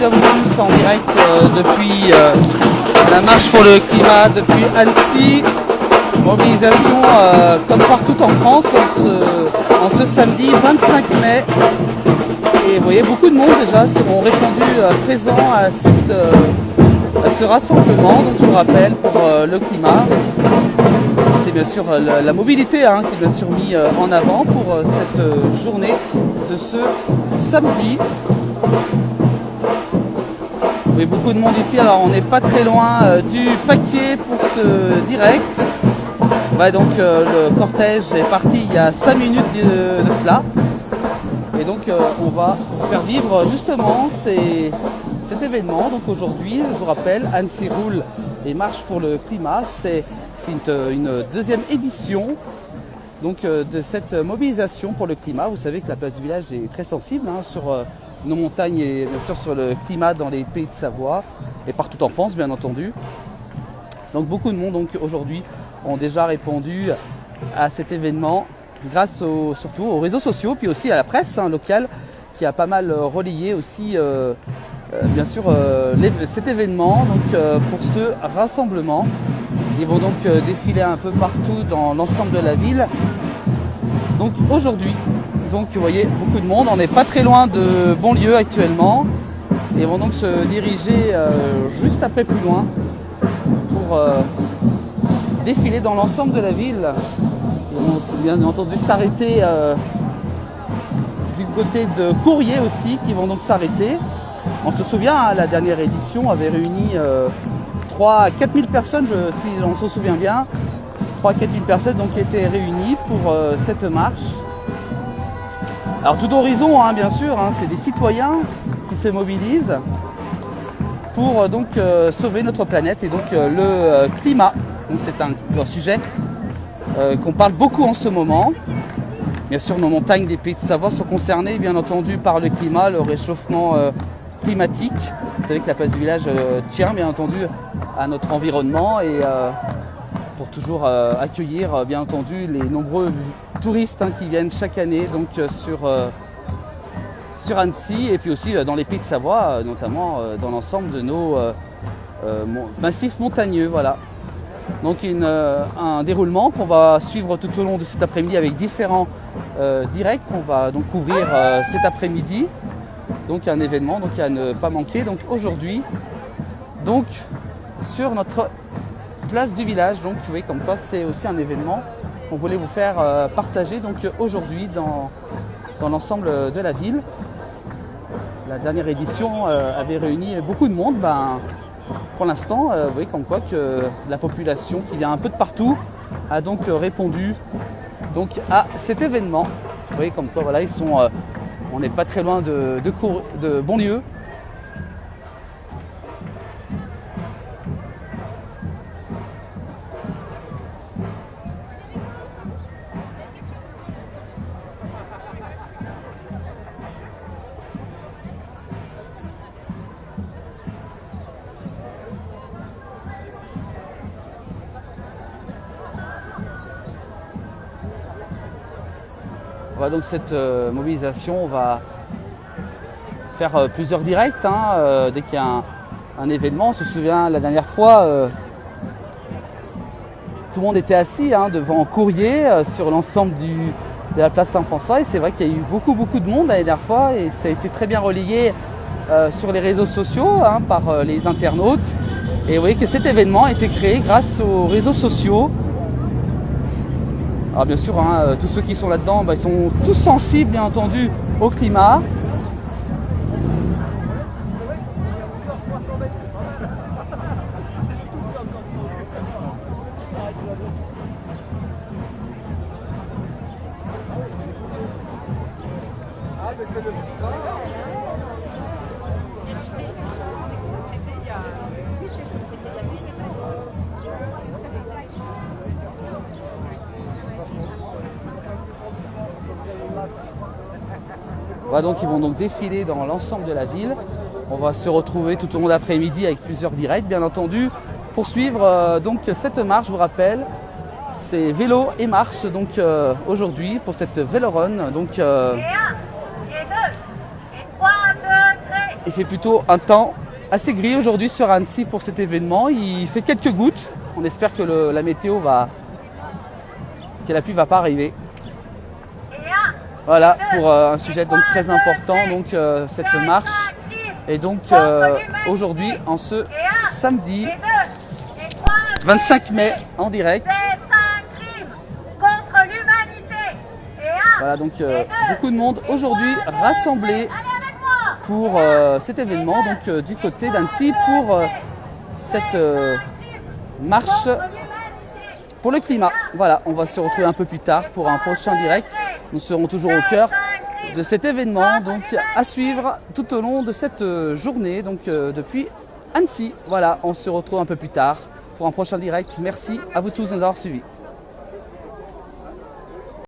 comme vous en direct depuis la marche pour le climat depuis Annecy. Mobilisation comme partout en France en ce samedi 25 mai. Et vous voyez, beaucoup de monde déjà ont répondu présent à ce rassemblement. Donc je vous rappelle, pour le climat, c'est bien sûr la mobilité qui est bien sûr mis en avant pour cette journée de ce samedi. Vous voyez beaucoup de monde ici, alors on n'est pas très loin du paquet pour ce direct. Ouais, donc le cortège est parti il y a 5 minutes de cela. Et donc on va faire vivre justement cet événement. Donc aujourd'hui, je vous rappelle, Annecy roule et marche pour le climat. C'est une deuxième édition donc, de cette mobilisation pour le climat. Vous savez que la place du village est très sensible sur nos montagnes et bien sûr sur le climat dans les pays de Savoie et partout en France bien entendu. Donc beaucoup de monde donc, aujourd'hui ont déjà répondu à cet événement grâce surtout aux réseaux sociaux puis aussi à la presse locale qui a pas mal relayé aussi bien sûr cet événement donc, pour ce rassemblement. Ils vont donc défiler un peu partout dans l'ensemble de la ville. Donc aujourd'hui, donc vous voyez beaucoup de monde, on n'est pas très loin de Bonlieu actuellement. Ils vont donc se diriger juste un peu plus loin pour défiler dans l'ensemble de la ville. Ils vont bien entendu s'arrêter du côté de Courrier aussi, qui vont donc s'arrêter. On se souvient, la dernière édition avait réuni 3 à 4 000 personnes, si on se souvient bien. 3 à 4 000 personnes donc étaient réunies pour cette marche. Alors tout horizon, bien sûr, c'est des citoyens qui se mobilisent pour donc sauver notre planète et donc le climat. Donc c'est un sujet qu'on parle beaucoup en ce moment. Bien sûr, nos montagnes des pays de Savoie sont concernées, bien entendu, par le climat, le réchauffement climatique. Vous savez que la place du village tient, bien entendu, à notre environnement et pour toujours accueillir, bien entendu, les nombreux touristes qui viennent chaque année donc, sur Annecy et puis aussi dans les pays de Savoie, notamment dans l'ensemble de nos massifs montagneux. Voilà. Donc un déroulement qu'on va suivre tout au long de cet après-midi avec différents directs qu'on va donc couvrir cet après-midi. Donc un événement donc à ne pas manquer. Donc aujourd'hui, donc sur notre place du village, donc vous voyez comme quoi c'est aussi un événement qu'on voulait vous faire partager donc aujourd'hui dans l'ensemble de la ville. La dernière édition avait réuni beaucoup de monde. Pour l'instant, vous voyez comme quoi que la population qui vient un peu de partout a donc répondu donc, à cet événement. Vous voyez comme quoi voilà, ils sont, on n'est pas très loin de Bonlieu. Voilà donc cette mobilisation, on va faire plusieurs directs dès qu'il y a un événement. On se souvient la dernière fois, tout le monde était assis devant Courrier sur l'ensemble de la place Saint-François et c'est vrai qu'il y a eu beaucoup de monde la dernière fois et ça a été très bien relayé sur les réseaux sociaux par les internautes. Et vous voyez que cet événement a été créé grâce aux réseaux sociaux. Alors bien sûr, tous ceux qui sont là-dedans, ils sont tous sensibles, bien entendu, au climat. Ah, mais c'est le petit gras. Voilà, donc ils vont donc défiler dans l'ensemble de la ville. On va se retrouver tout au long de l'après-midi avec plusieurs directs, bien entendu, pour suivre donc cette marche. Je vous rappelle, c'est vélo et marche donc aujourd'hui pour cette vélorun. Donc, Et 1, et 2, et 3, 2, 3. Il fait plutôt un temps assez gris aujourd'hui sur Annecy pour cet événement. Il fait quelques gouttes. On espère que la météo que la pluie va pas arriver. Voilà pour un sujet donc très important, donc cette marche. Et donc aujourd'hui, en ce samedi 25 mai en direct. Voilà donc beaucoup de monde aujourd'hui rassemblé pour cet événement, donc du côté d'Annecy pour cette marche pour le climat. Voilà, on va se retrouver un peu plus tard pour un prochain direct. Nous serons toujours au cœur de cet événement, donc à suivre tout au long de cette journée, donc depuis Annecy. Voilà, on se retrouve un peu plus tard pour un prochain direct. Merci à vous tous de nous avoir suivis.